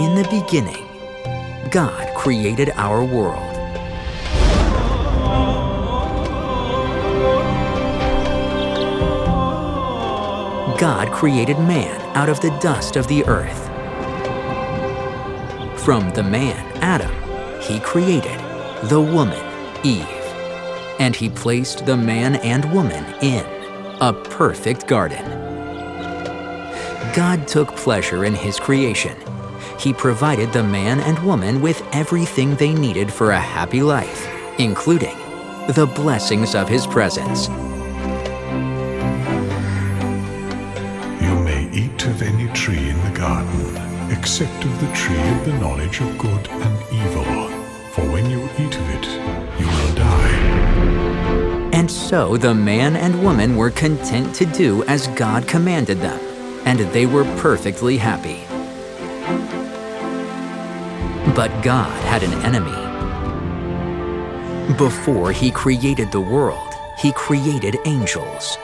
In the beginning, God created our world. God created man out of the dust of the earth. From the man, Adam, he created the woman, Eve. And he placed the man and woman in a perfect garden. God took pleasure in his creation. He provided the man and woman with everything they needed for a happy life, including the blessings of his presence. You may eat of any tree in the garden, except of the tree of the knowledge of good and evil. For when you eat of it, you will die. And so the man and woman were content to do as God commanded them, and they were perfectly happy. But God had an enemy. Before he created the world, he created angels.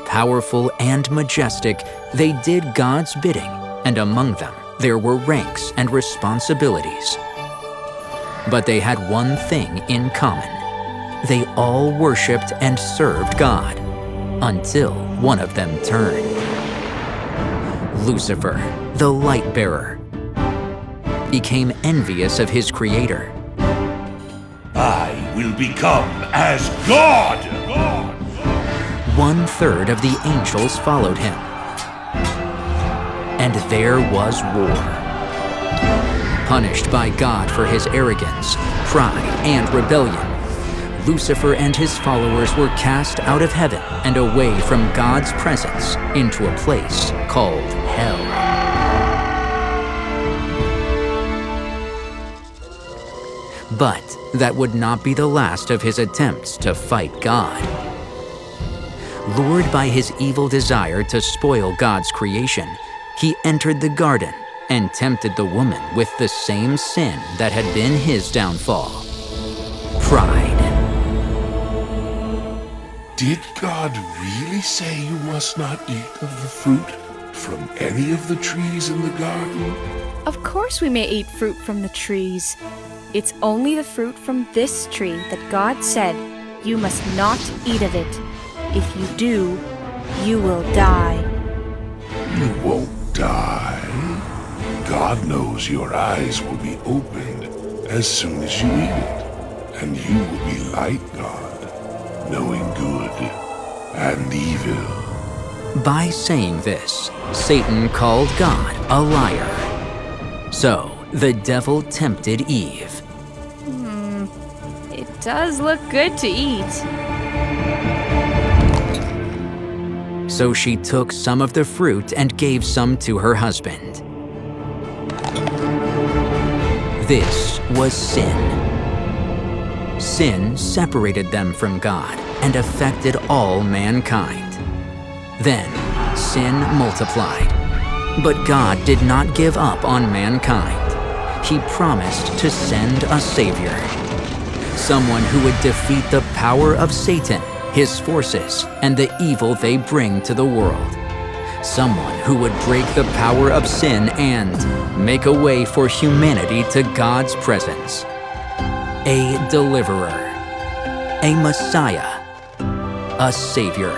Powerful and majestic, they did God's bidding, and among them there were ranks and responsibilities. But they had one thing in common. They all worshipped and served God, until one of them turned. Lucifer, the light bearer, became envious of his creator. I will become as God! 1/3 of the angels followed him. And there was war. Punished by God for his arrogance, pride, and rebellion, Lucifer and his followers were cast out of heaven and away from God's presence into a place called hell. But that would not be the last of his attempts to fight God. Lured by his evil desire to spoil God's creation, he entered the garden and tempted the woman with the same sin that had been his downfall: pride. Did God really say you must not eat of the fruit from any of the trees in the garden? Of course we may eat fruit from the trees. It's only the fruit from this tree that God said, you must not eat of it. If you do, you will die. You won't die. God knows your eyes will be opened as soon as you eat it, and you will be like God, knowing good and evil. By saying this, Satan called God a liar. So the devil tempted Eve. It does look good to eat. So she took some of the fruit and gave some to her husband. This was sin. Sin separated them from God and affected all mankind. Then sin multiplied. But God did not give up on mankind. He promised to send a Savior. Someone who would defeat the power of Satan, his forces, and the evil they bring to the world. Someone who would break the power of sin and make a way for humanity to God's presence. A deliverer, a Messiah, a Savior.